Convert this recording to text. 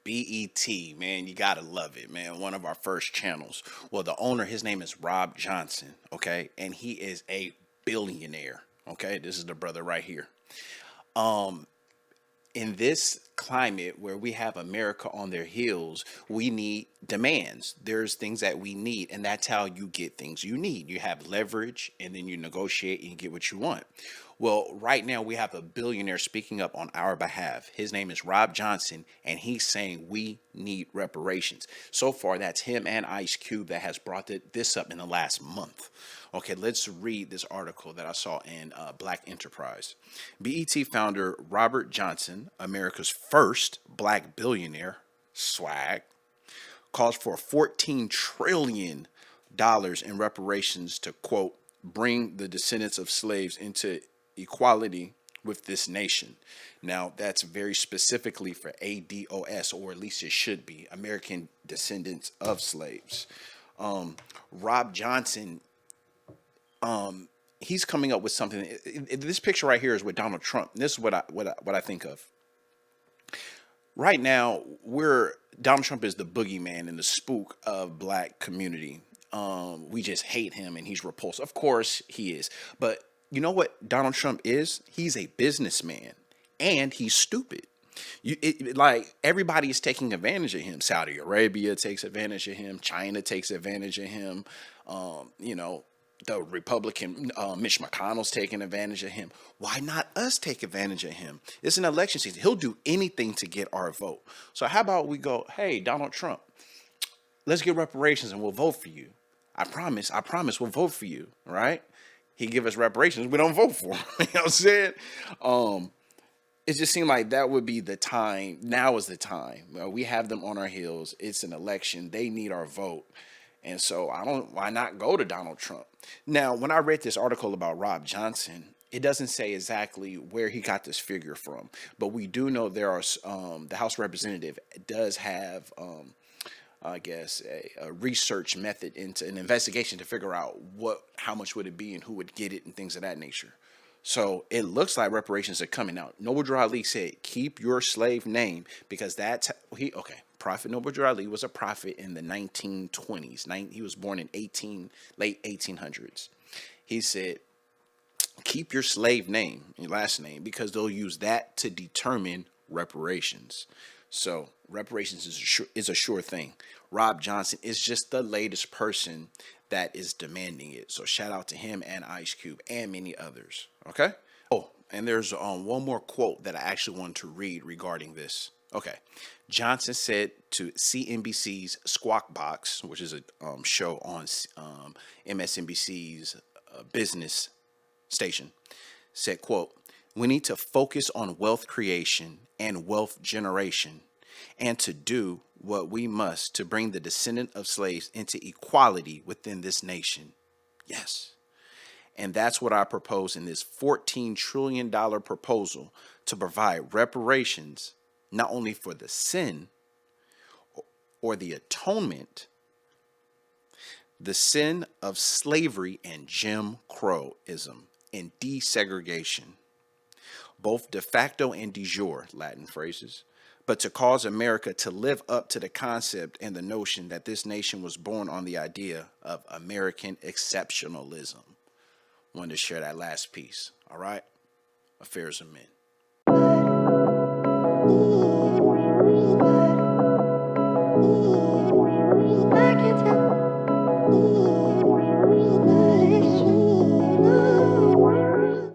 B.E.T, man, you gotta love it, man. One of our first channels. Well, the owner, his name is Rob Johnson, okay, and he is a billionaire. Okay, this is the brother right here. In this climate where we have America on their heels, we need demands. There's things that we need, and that's how you get things you need. You have leverage, and then you negotiate and you get what you want. Well, right now we have a billionaire speaking up on our behalf. His name is Rob Johnson, and he's saying we need reparations. So far, that's him and Ice Cube that has brought this up in the last month. Okay, let's read this article that I saw in Black Enterprise. BET founder Robert Johnson, America's first black billionaire, swag, calls for $14 trillion in reparations to, quote, bring the descendants of slaves into equality with this nation. Now, that's very specifically for ADOS, or at least it should be, American descendants of slaves. Rob Johnson, he's coming up with something. This picture right here is with Donald Trump. This is what I think of. Right now, Donald Trump is the boogeyman and the spook of black community. We just hate him and he's repulsive. Of course he is. But you know what Donald Trump is? He's a businessman and he's stupid. Like everybody is taking advantage of him. Saudi Arabia takes advantage of him. China takes advantage of him. The Republican Mitch McConnell's taking advantage of him. Why not us take advantage of him? It's an election season. He'll do anything to get our vote. So how about we go, hey, Donald Trump, let's get reparations and we'll vote for you. I promise we'll vote for you, right? He give us reparations, we don't vote for him. You know what I'm saying? It just seemed like that would be the time. Now is the time. We have them on our heels. It's an election. They need our vote. And so why not go to Donald Trump? Now, when I read this article about Rob Johnson, it doesn't say exactly where he got this figure from, but we do know there are, the House representative does have, I guess, a research method into an investigation to figure out how much would it be and who would get it and things of that nature. So it looks like reparations are coming out. Noble Drew Ali said, keep your slave name, because Prophet Noble Drew Ali was a prophet in the 1920s. He was born in late 1800s. He said, keep your slave name, your last name, because they'll use that to determine reparations. So reparations is a sure thing. Rob Johnson is just the latest person that is demanding it. So shout out to him and Ice Cube and many others. Okay. Oh, and there's one more quote that I actually wanted to read regarding this. Okay. Johnson said to CNBC's Squawk Box, which is a show on MSNBC's business station, said, quote, we need to focus on wealth creation and wealth generation, and to do what we must to bring the descendant of slaves into equality within this nation. Yes. And that's what I propose in this $14 trillion proposal, to provide reparations not only for the sin or the atonement, the sin of slavery and Jim Crowism and desegregation, both de facto and de jure, Latin phrases, but to cause America to live up to the concept and the notion that this nation was born on the idea of American exceptionalism. Wanted to share that last piece. All right. Affairs of Men.